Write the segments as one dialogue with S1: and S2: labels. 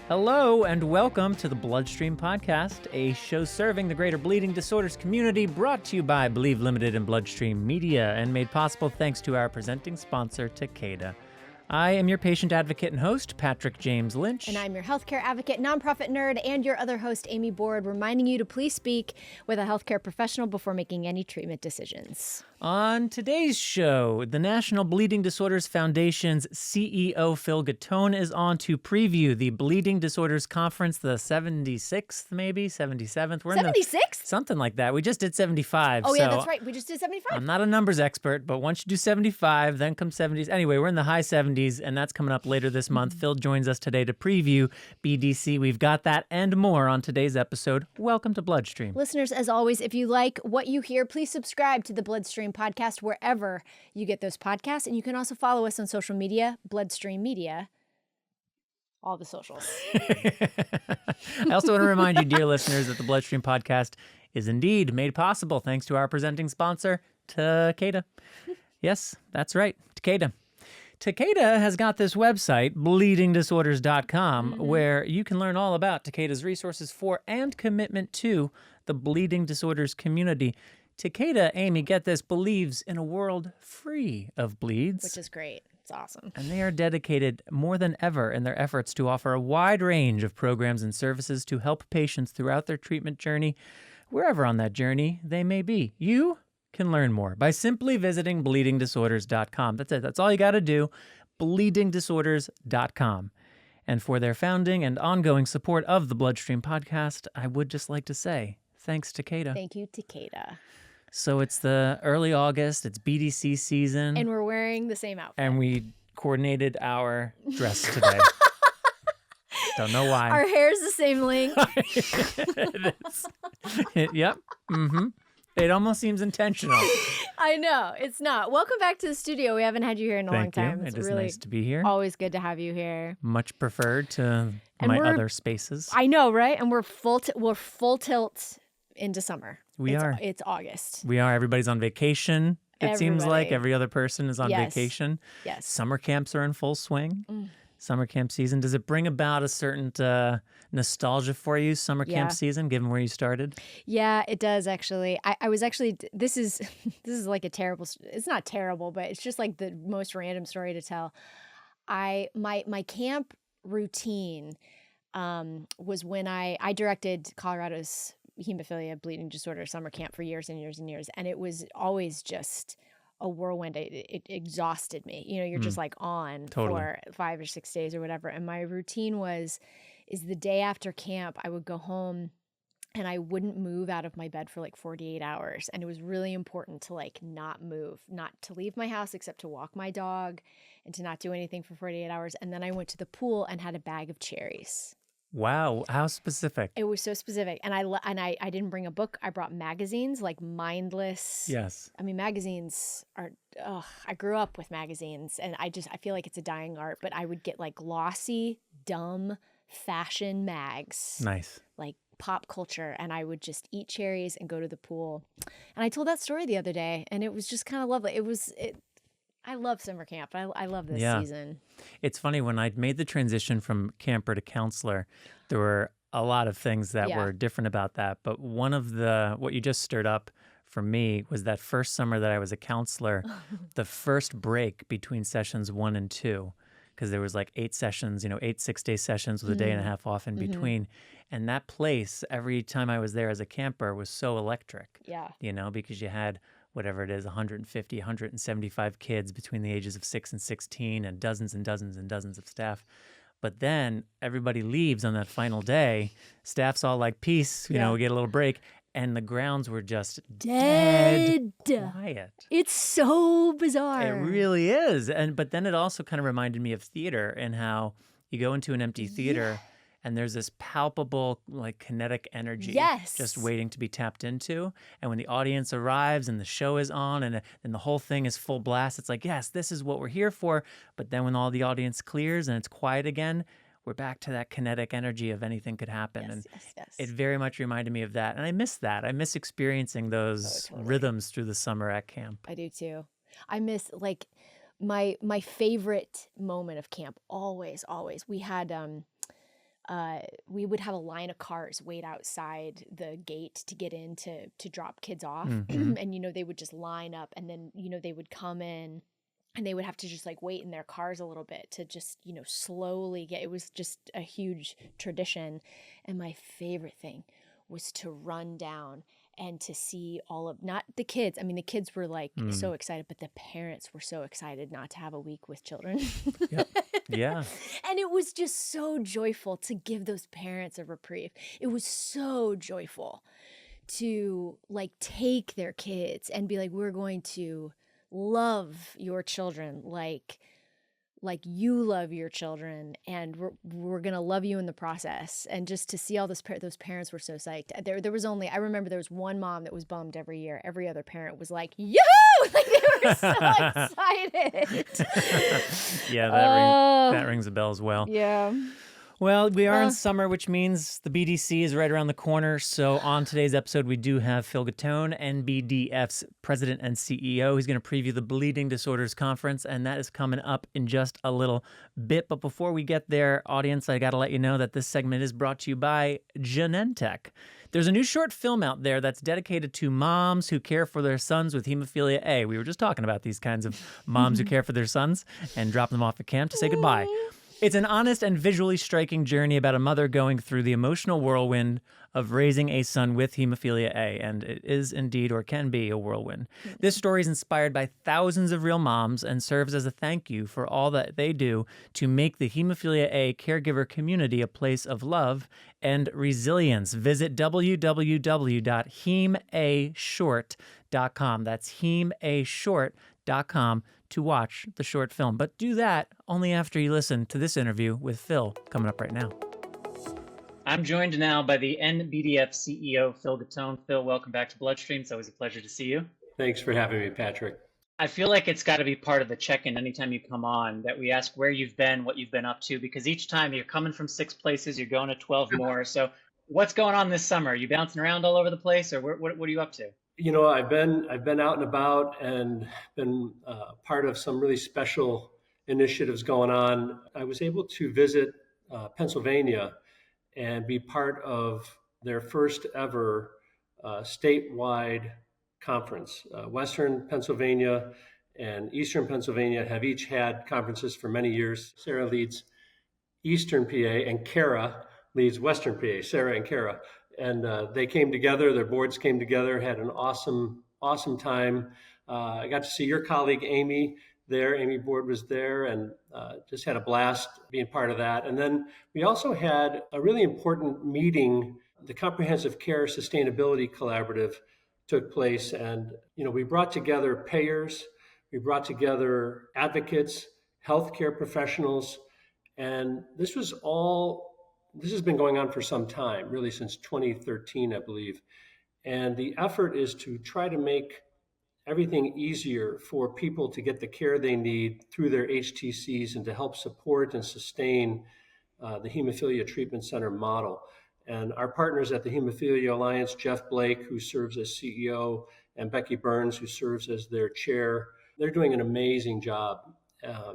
S1: Hello and welcome to the BloodStream Podcast, a show serving the greater bleeding disorders community, brought to you by Believe Limited and BloodStream Media, and made possible thanks to our presenting sponsor, Takeda. I am your patient advocate and host, Patrick James Lynch.
S2: And I'm your healthcare advocate, nonprofit nerd, and your other host, Amy Board, reminding you to please speak with a healthcare professional before making any treatment decisions.
S1: On today's show, the National Bleeding Disorders Foundation's CEO, Phil Gattone, is on to preview the Bleeding Disorders Conference, the 76th, maybe? 77th?
S2: We're 76th?
S1: Something like that. We just did 75.
S2: Oh, yeah, that's right. We just did 75.
S1: I'm not a numbers expert, but once you do 75, then come 70s. Anyway, we're in the high 70s, and that's coming up later this month. Phil joins us today to preview BDC. We've got that and more on today's episode. Welcome to BloodStream.
S2: Listeners, as always, if you like what you hear, please subscribe to the BloodStream Podcast wherever you get those podcasts. And you can also follow us on social media, BloodStream Media, all the socials.
S1: I also want to remind you, dear listeners, that the BloodStream Podcast is indeed made possible thanks to our presenting sponsor, Takeda. Yes, that's right, Takeda. Takeda has got this website, bleedingdisorders.com, where you can learn all about Takeda's resources for and commitment to the bleeding disorders community. Takeda, Amy, get this, believes in a world free of bleeds.
S2: Which is great. It's awesome.
S1: And they are dedicated more than ever in their efforts to offer a wide range of programs and services to help patients throughout their treatment journey, wherever on that journey they may be. You can learn more by simply visiting bleedingdisorders.com. That's it. That's all you got to do, bleedingdisorders.com. And for their founding and ongoing support of the BloodStream Podcast, I would just like to say, thanks, Takeda.
S2: Thank you, Takeda.
S1: So it's the early August, it's BDC season.
S2: And we're wearing the same outfit.
S1: And we coordinated our dress today. Don't know why.
S2: Our hair's the same length.
S1: It is. Yep. Mm-hmm. It almost seems intentional.
S2: I know. It's not. Welcome back to the studio. We haven't had you here in a long time.
S1: Thank you.
S2: It's
S1: It is nice to be here.
S2: Always good to have you here.
S1: Much preferred to my other spaces.
S2: I know, right? And we're full tilt into summer.
S1: We are.
S2: It's August.
S1: We are. Everybody's on vacation. It seems like every other person is on vacation.
S2: Yes.
S1: Summer camps are in full swing. Summer camp season. Does it bring about a certain nostalgia for you, summer camp season, given where you started?
S2: Yeah, it does, actually. I was actually, this is like a terrible, it's not terrible, but it's just like the most random story to tell. My camp routine was when I directed Colorado's hemophilia bleeding disorder summer camp for years and years and years. And it was always just a whirlwind. It exhausted me. You know, you're just like on for 5 or 6 days or whatever. And my routine is the day after camp, I would go home and I wouldn't move out of my bed for like 48 hours. And it was really important to like not move, not to leave my house except to walk my dog and to not do anything for 48 hours. And then I went to the pool and had a bag of cherries.
S1: Wow, how specific.
S2: It was so specific. And I didn't bring a book. I brought magazines, like mindless.
S1: Yes.
S2: I mean, magazines are, I grew up with magazines and I feel like it's a dying art, but I would get like glossy, dumb fashion mags.
S1: Nice.
S2: Like pop culture. And I would just eat cherries and go to the pool. And I told that story the other day and it was just kind of lovely. I love summer camp. I love this season.
S1: It's funny, when I made the transition from camper to counselor, there were a lot of things that were different about that. But one of what you just stirred up for me was that first summer that I was a counselor, the first break between sessions 1 and 2, because there was like 8 sessions, 8 6-day sessions with a day and a half off in between. And that place, every time I was there as a camper, was so electric.
S2: Yeah.
S1: Because you had whatever it is, 150, 175 kids between the ages of 6 and 16 and dozens and dozens and dozens of staff. But then everybody leaves on that final day. Staff's all like, peace, we get a little break. And the grounds were just dead quiet.
S2: It's so bizarre.
S1: It really is. But then it also kind of reminded me of theater and how you go into an empty theater and there's this palpable, like, kinetic energy just waiting to be tapped into. And when the audience arrives and the show is on and the whole thing is full blast, it's like, yes, this is what we're here for. But then when all the audience clears and it's quiet again, we're back to that kinetic energy of anything could happen.
S2: Yes.
S1: It very much reminded me of that. And I miss that. I miss experiencing those rhythms through the summer at camp.
S2: I do too. I miss, like, my favorite moment of camp, always, we had we would have a line of cars wait outside the gate to get in to drop kids off.
S1: Mhm.
S2: And, they would just line up, and then, they would come in and they would have to just like wait in their cars a little bit to just, slowly it was just a huge tradition. And my favorite thing was to run down and to see not the kids. I mean, the kids were like so excited, but the parents were so excited not to have a week with children.
S1: Yep. Yeah.
S2: And it was just so joyful to give those parents a reprieve. It was so joyful to like take their kids and be like, we're going to love your children like you love your children, and we're going to love you in the process. And just to see all those parents were so psyched. I remember there was one mom that was bummed every year. Every other parent was like, yoo-hoo! Like they were so excited.
S1: Yeah, that rings a bell as well.
S2: Yeah.
S1: Well, we are in summer, which means the BDC is right around the corner. So on today's episode, we do have Phil Gattone, NBDF's president and CEO. He's going to preview the Bleeding Disorders Conference, and that is coming up in just a little bit. But before we get there, audience, I got to let you know that this segment is brought to you by Genentech. There's a new short film out there that's dedicated to moms who care for their sons with hemophilia A. We were just talking about these kinds of moms who care for their sons and drop them off at camp to say goodbye. It's an honest and visually striking journey about a mother going through the emotional whirlwind of raising a son with hemophilia A, and it is indeed, or can be, a whirlwind. This story is inspired by thousands of real moms and serves as a thank you for all that they do to make the hemophilia A caregiver community a place of love and resilience. Visit www.hemashort.com. That's hemashort.com to watch the short film. But do that only after you listen to this interview with Phil coming up right now. I'm joined now by the NBDF CEO, Phil Gattone. Phil, welcome back to BloodStream. It's always a pleasure to see you.
S3: Thanks for having me, Patrick.
S1: I feel like it's got to be part of the check-in anytime you come on that we ask where you've been, what you've been up to, because each time you're coming from 6 places, you're going to 12 more. So what's going on this summer? Are you bouncing around all over the place, or what are you up to?
S3: I've been out and about and been part of some really special initiatives going on. I was able to visit Pennsylvania and be part of their first ever statewide conference. Western Pennsylvania and Eastern Pennsylvania have each had conferences for many years. Sarah leads Eastern PA and Kara leads Western PA, Sarah and Kara. And they came together, their boards came together, had an awesome time. I got to see your colleague, Amy, there. Amy Board was there, and just had a blast being part of that. And then we also had a really important meeting. The Comprehensive Care Sustainability Collaborative took place. And, we brought together payers, we brought together advocates, healthcare professionals, and this has been going on for some time, really since 2013, I believe. And the effort is to try to make everything easier for people to get the care they need through their HTCs and to help support and sustain the Hemophilia Treatment Center model. And our partners at the Hemophilia Alliance, Jeff Blake, who serves as CEO, and Becky Burns, who serves as their chair, they're doing an amazing job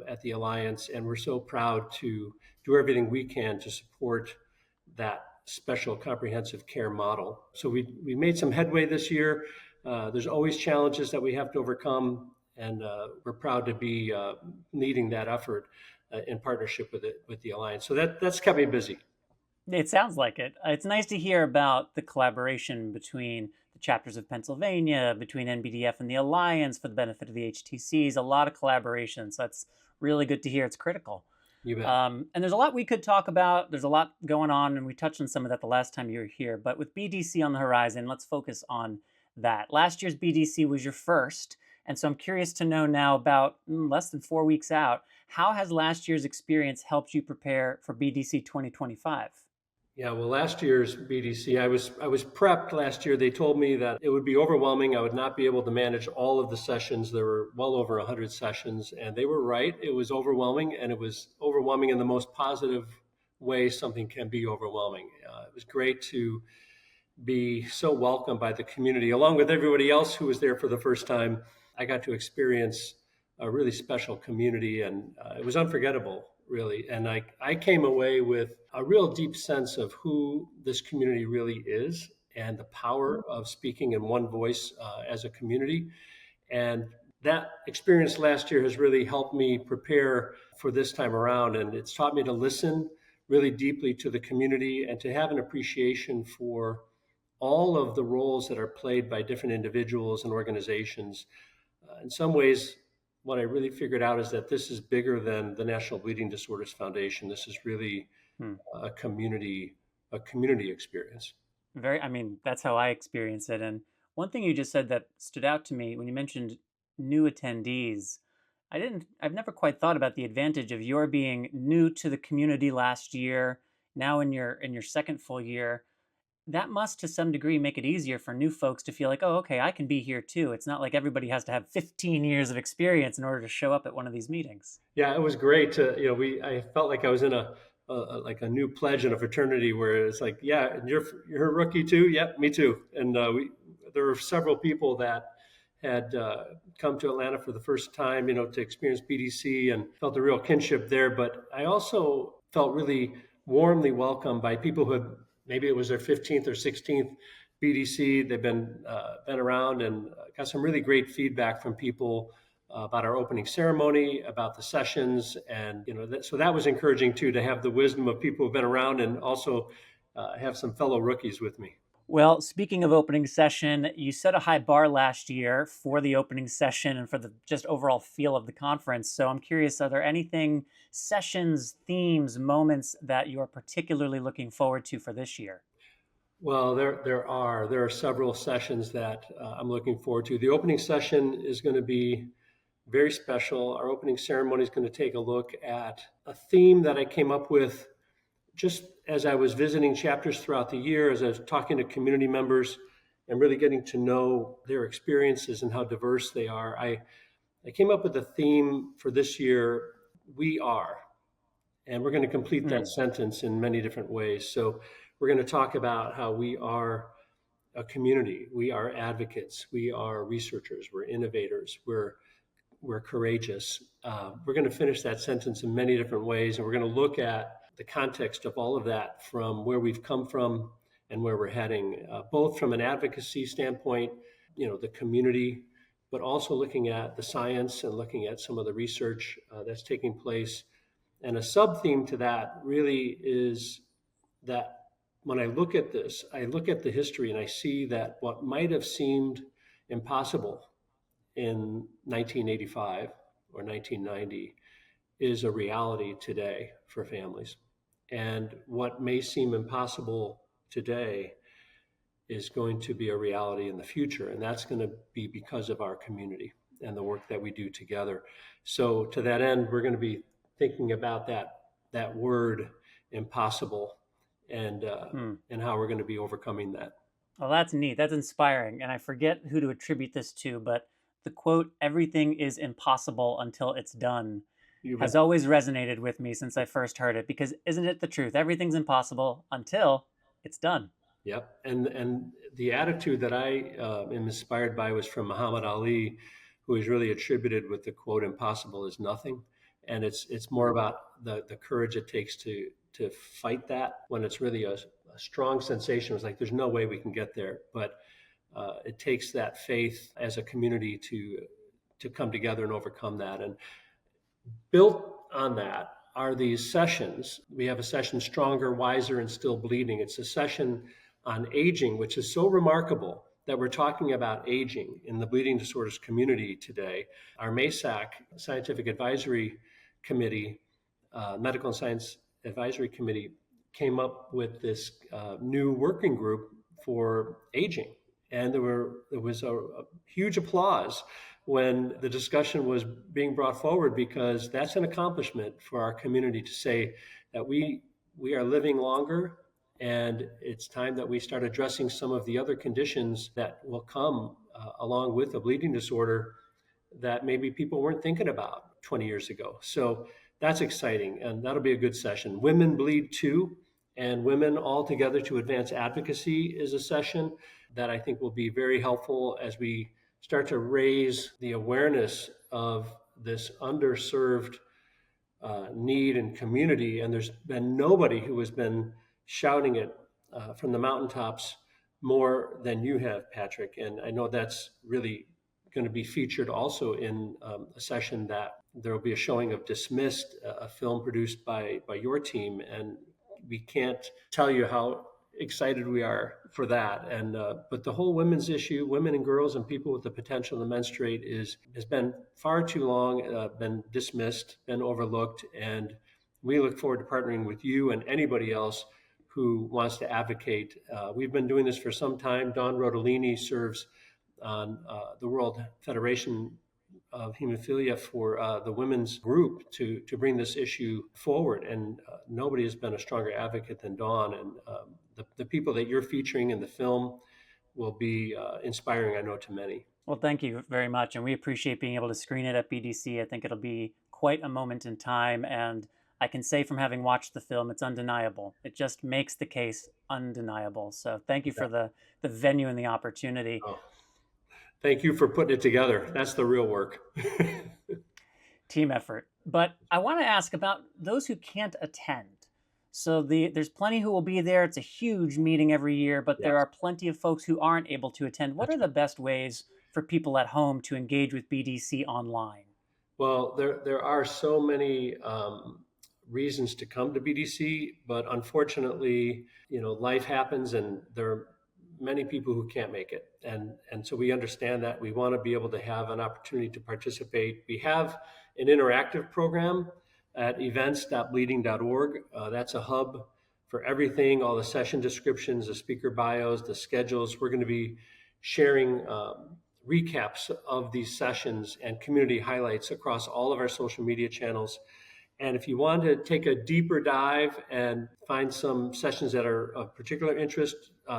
S3: at the Alliance, and we're so proud to do everything we can to support that special comprehensive care model. So we made some headway this year. There's always challenges that we have to overcome, and we're proud to be leading that effort in partnership with the Alliance. So that's kept me busy.
S1: It sounds like it. It's nice to hear about the collaboration between the chapters of Pennsylvania, between NBDF and the Alliance for the benefit of the HTCs. A lot of collaboration. So that's really good to hear. It's critical.
S3: You bet.
S1: And there's a lot we could talk about. There's a lot going on, and we touched on some of that the last time you were here. But with BDC on the horizon, let's focus on that. Last year's BDC was your first. And so I'm curious to know now, about less than 4 weeks out, how has last year's experience helped you prepare for BDC 2025?
S3: Yeah, well, last year's BDC, I was prepped last year. They told me that it would be overwhelming. I would not be able to manage all of the sessions. There were well over 100 sessions, and they were right. It was overwhelming, and it was overwhelming in the most positive way something can be overwhelming. It was great to be so welcomed by the community, along with everybody else who was there for the first time. I got to experience a really special community, and it was unforgettable, really. And I came away with a real deep sense of who this community really is and the power of speaking in one voice as a community. And that experience last year has really helped me prepare for this time around. And it's taught me to listen really deeply to the community and to have an appreciation for all of the roles that are played by different individuals and organizations. In some ways, what I really figured out is that this is bigger than the National Bleeding Disorders Foundation. This is really a community experience.
S1: That's how I experience it. And one thing you just said that stood out to me when you mentioned new attendees, I've never quite thought about the advantage of your being new to the community last year, now in your second full year. That must to some degree make it easier for new folks to feel like, oh, okay, I can be here too. It's not like everybody has to have 15 years of experience in order to show up at one of these meetings.
S3: Yeah, it was great to, I felt like I was in a new pledge in a fraternity where it's like, yeah, you're a rookie too. Yep, me too. And there were several people that had come to Atlanta for the first time, to experience BDC and felt a real kinship there. But I also felt really warmly welcomed by people who had, maybe it was their 15th or 16th BDC. They've been around and got some really great feedback from people about our opening ceremony, about the sessions. And, so that was encouraging too, to have the wisdom of people who've been around and also have some fellow rookies with me.
S1: Well, speaking of opening session, you set a high bar last year for the opening session and for the just overall feel of the conference. So I'm curious, are there anything, sessions, themes, moments that you're particularly looking forward to for this year?
S3: Well, there are several sessions that I'm looking forward to. The opening session is going to be very special. Our opening ceremony is going to take a look at a theme that I came up with just as I was visiting chapters throughout the year, as I was talking to community members and really getting to know their experiences and how diverse they are. I came up with a theme for this year, we are. And we're going to complete that sentence in many different ways. So we're going to talk about how we are a community. We are advocates. We are researchers. We're innovators. We're courageous. We're going to finish that sentence in many different ways. And we're going to look at the context of all of that from where we've come from and where we're heading, both from an advocacy standpoint, the community, but also looking at the science and looking at some of the research that's taking place. And a sub-theme to that really is that when I look at this, I look at the history and I see that what might have seemed impossible in 1985 or 1990 is a reality today for families. And what may seem impossible today is going to be a reality in the future. And that's going to be because of our community and the work that we do together. So to that end, we're going to be thinking about that word impossible and how we're going to be overcoming that.
S1: Well, that's neat. That's inspiring. And I forget who to attribute this to, but the quote, "Everything is impossible until it's done," has always resonated with me since I first heard it, because isn't it the truth? Everything's impossible until it's done.
S3: Yep. And the attitude that I am inspired by was from Muhammad Ali, who is really attributed with the quote, "Impossible is nothing." And it's more about the courage it takes to fight that when it's really a strong sensation. It's like, there's no way we can get there. But it takes that faith as a community to come together and overcome that. And built on that are these sessions. We have a session, Stronger, Wiser, and Still Bleeding. It's a session on aging, which is so remarkable that we're talking about aging in the bleeding disorders community today. Our MASAC, Scientific Advisory Committee, Medical and Science Advisory Committee, came up with this new working group for aging. And there was a huge applause when the discussion was being brought forward, because that's an accomplishment for our community to say that we are living longer, and it's time that we start addressing some of the other conditions that will come along with a bleeding disorder that maybe people weren't thinking about 20 years ago. So that's exciting, and that'll be a good session. Women Bleed Too, and Women All Together to Advance Advocacy is a session that I think will be very helpful as we start to raise the awareness of this underserved need and community, and there's been nobody who has been shouting it from the mountaintops more than you have, Patrick. And I know that's really going to be featured also in a session that there will be a showing of Dismissed, a film produced by your team, and we can't tell you how excited we are for that. And but the whole women's issue, women and girls and people with the potential to menstruate, has been far too long been dismissed, been overlooked, and we look forward to partnering with you and anybody else who wants to advocate. We've been doing this for some time. Dawn Rodolini serves on the World Federation of Hemophilia for the women's group to bring this issue forward. And nobody has been a stronger advocate than Dawn. And the people that you're featuring in the film will be inspiring, I know, to many.
S4: Well, thank you very much. And we appreciate being able to screen it at BDC. I think it'll be quite a moment in time. And I can say from having watched the film, it's undeniable. It just makes the case undeniable. So thank you for the venue and the opportunity.
S3: Oh. Thank you for putting it together. That's the real work.
S4: Team effort. But I want to ask about those who can't attend. So there's plenty who will be there. It's a huge meeting every year, but there are plenty of folks who aren't able to attend. What are the best ways for people at home to engage with BDC online?
S3: Well, there are so many reasons to come to BDC, but unfortunately, life happens, and there are many people who can't make it. And so we understand that. We want to be able to have an opportunity to participate. We have an interactive program at events.bleeding.org. That's a hub for everything, all the session descriptions, the speaker bios, the schedules. We're going to be sharing recaps of these sessions and community highlights across all of our social media channels. And if you want to take a deeper dive and find some sessions that are of particular interest,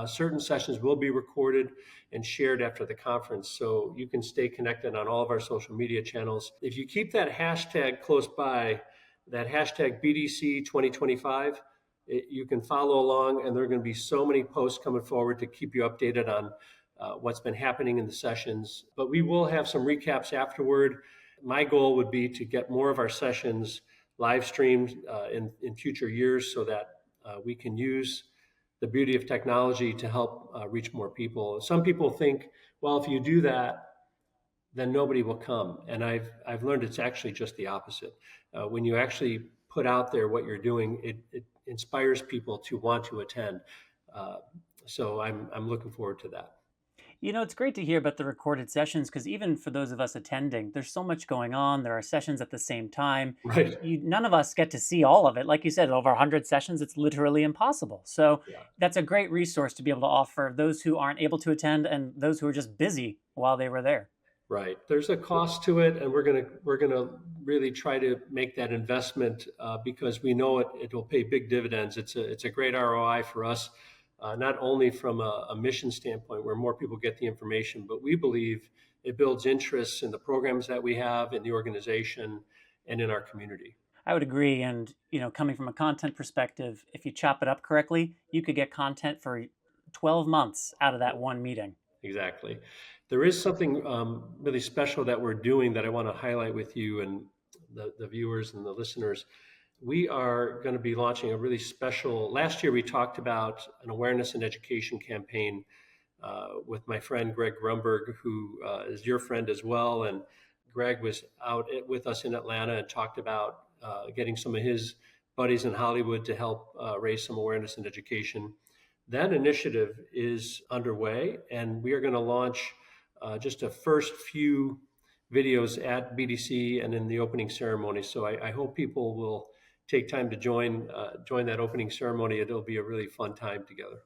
S3: certain sessions will be recorded and shared after the conference. So you can stay connected on all of our social media channels. If you keep that hashtag close by, that hashtag BDC 2025, you can follow along, and there are going to be so many posts coming forward to keep you updated on what's been happening in the sessions. But we will have some recaps afterward. My goal would be to get more of our sessions live streamed in future years so that we can use the beauty of technology to help reach more people. Some people think, well, if you do that, then nobody will come. And I've learned it's actually just the opposite. When you actually put out there what you're doing, it inspires people to want to attend. So I'm looking forward to that.
S4: It's great to hear about the recorded sessions, because even for those of us attending, there's so much going on. There are sessions at the same time.
S3: Right.
S4: None of us get to see all of it. Like you said, over 100 sessions, it's literally impossible. So that's a great resource to be able to offer those who aren't able to attend and those who are just busy while they were there.
S3: Right. There's a cost to it, and we're gonna really try to make that investment because we know it will pay big dividends. It's a great ROI for us. Not only from a mission standpoint where more people get the information, but we believe it builds interest in the programs that we have in the organization and in our community.
S4: I would agree. And, coming from a content perspective, if you chop it up correctly, you could get content for 12 months out of that one meeting.
S3: Exactly. There is something really special that we're doing that I want to highlight with you and the viewers and the listeners. We are going to be launching a really special. Last year, we talked about an awareness and education campaign with my friend Greg Grumberg, who is your friend as well. And Greg was out with us in Atlanta and talked about getting some of his buddies in Hollywood to help raise some awareness and education. That initiative is underway, and we are going to launch just a first few videos at BDC and in the opening ceremony. So I hope people will take time to join that opening ceremony. It'll be a really fun time together.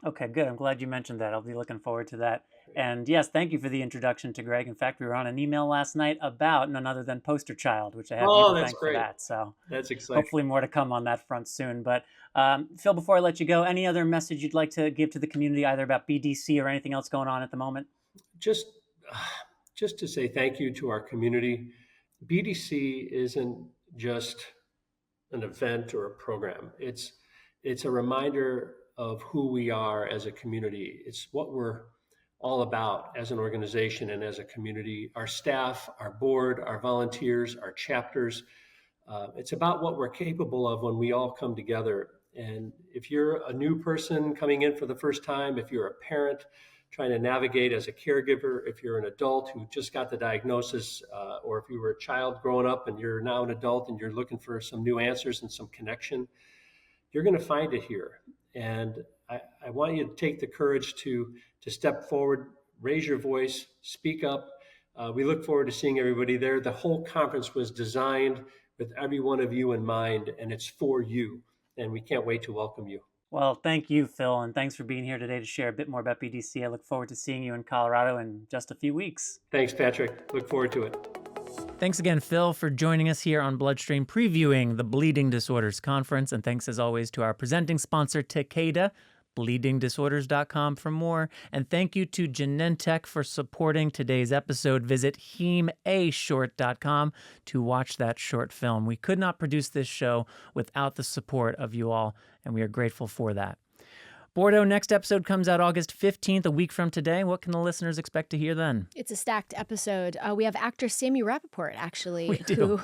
S4: Okay, good. I'm glad you mentioned that. I'll be looking forward to that. And yes, thank you for the introduction to Greg. In fact, we were on an email last night about none other than Poster Child, which I have you to thank for that. So
S3: that's exciting.
S4: Hopefully more to come on that front soon. But Phil, before I let you go, any other message you'd like to give to the community, either about BDC or anything else going on at the moment?
S3: Just to say thank you to our community. BDC isn't just an event or a program. It's a reminder of who we are as a community. It's what we're all about as an organization and as a community. Our staff, our board, our volunteers, our chapters, It's about what we're capable of when we all come together. And if you're a new person coming in for the first time, if you're a parent trying to navigate as a caregiver, if you're an adult who just got the diagnosis, or if you were a child growing up and you're now an adult and you're looking for some new answers and some connection, you're going to find it here. And I want you to take the courage to step forward, raise your voice, speak up. We look forward to seeing everybody there. The whole conference was designed with every one of you in mind, and it's for you. And we can't wait to welcome you.
S4: Well, thank you, Phil, and thanks for being here today to share a bit more about BDC. I look forward to seeing you in Colorado in just a few weeks.
S3: Thanks, Patrick. Look forward to it.
S1: Thanks again, Phil, for joining us here on Bloodstream previewing the Bleeding Disorders Conference. And thanks, as always, to our presenting sponsor, Takeda, bleedingdisorders.com for more. And thank you to Genentech for supporting today's episode. Visit hemashort.com to watch that short film. We could not produce this show without the support of you all, and we are grateful for that. Bordeaux, next episode comes out August 15th, a week from today. What can the listeners expect to hear then?
S2: It's a stacked episode. We have actor Sammy Rappaport, actually,
S1: We do.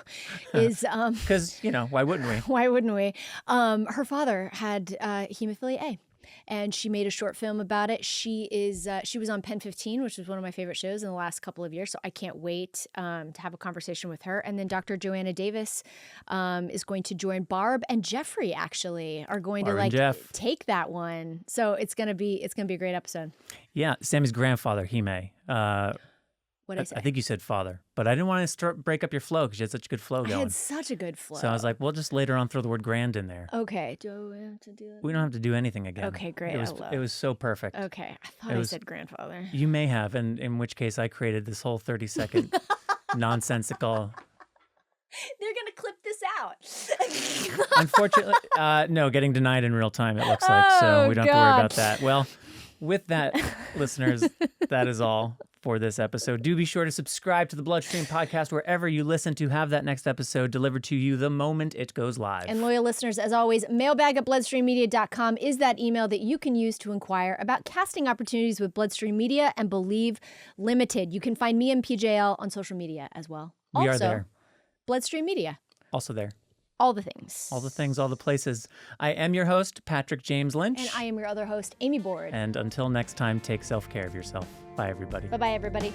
S2: who is...
S1: Because, why wouldn't we?
S2: Why wouldn't we? Her father had hemophilia A. And she made a short film about it. She was on Pen 15, which was one of my favorite shows in the last couple of years. So I can't wait to have a conversation with her. And then Dr. Joanna Davis is going to join. Barb and Jeffrey actually are going to take that one. So it's gonna be a great episode.
S1: Yeah, Sammy's grandfather, Hime.
S2: What did I say?
S1: I think you said father, but I didn't want to break up your flow because you had such a good flow going.
S2: I had such a good flow.
S1: So I was like, we'll just later on throw the word grand in there.
S2: Okay. Do we have to do that?
S1: We don't have to do anything again.
S2: Okay, great.
S1: It was so perfect.
S2: Okay. I thought I said grandfather.
S1: You may have, and in which case I created this whole 30-second nonsensical...
S2: They're going to clip this out.
S1: Unfortunately, no, getting denied in real time, it looks like, so we don't have to worry about that. Well, with that, listeners, that is all for this episode. Do be sure to subscribe to the Bloodstream Podcast wherever you listen to have that next episode delivered to you the moment it goes live.
S2: And loyal listeners, as always, mailbag@bloodstreammedia.com is that email that you can use to inquire about casting opportunities with Bloodstream Media and Believe Limited. You can find me and PJL on social media as well.
S1: We are there.
S2: Bloodstream Media.
S1: Also there.
S2: All the things.
S1: All the things, all the places. I am your host, Patrick James Lynch.
S2: And I am your other host, Amy Board.
S1: And until next time, take self-care of yourself. Bye, everybody.
S2: Bye-bye, everybody.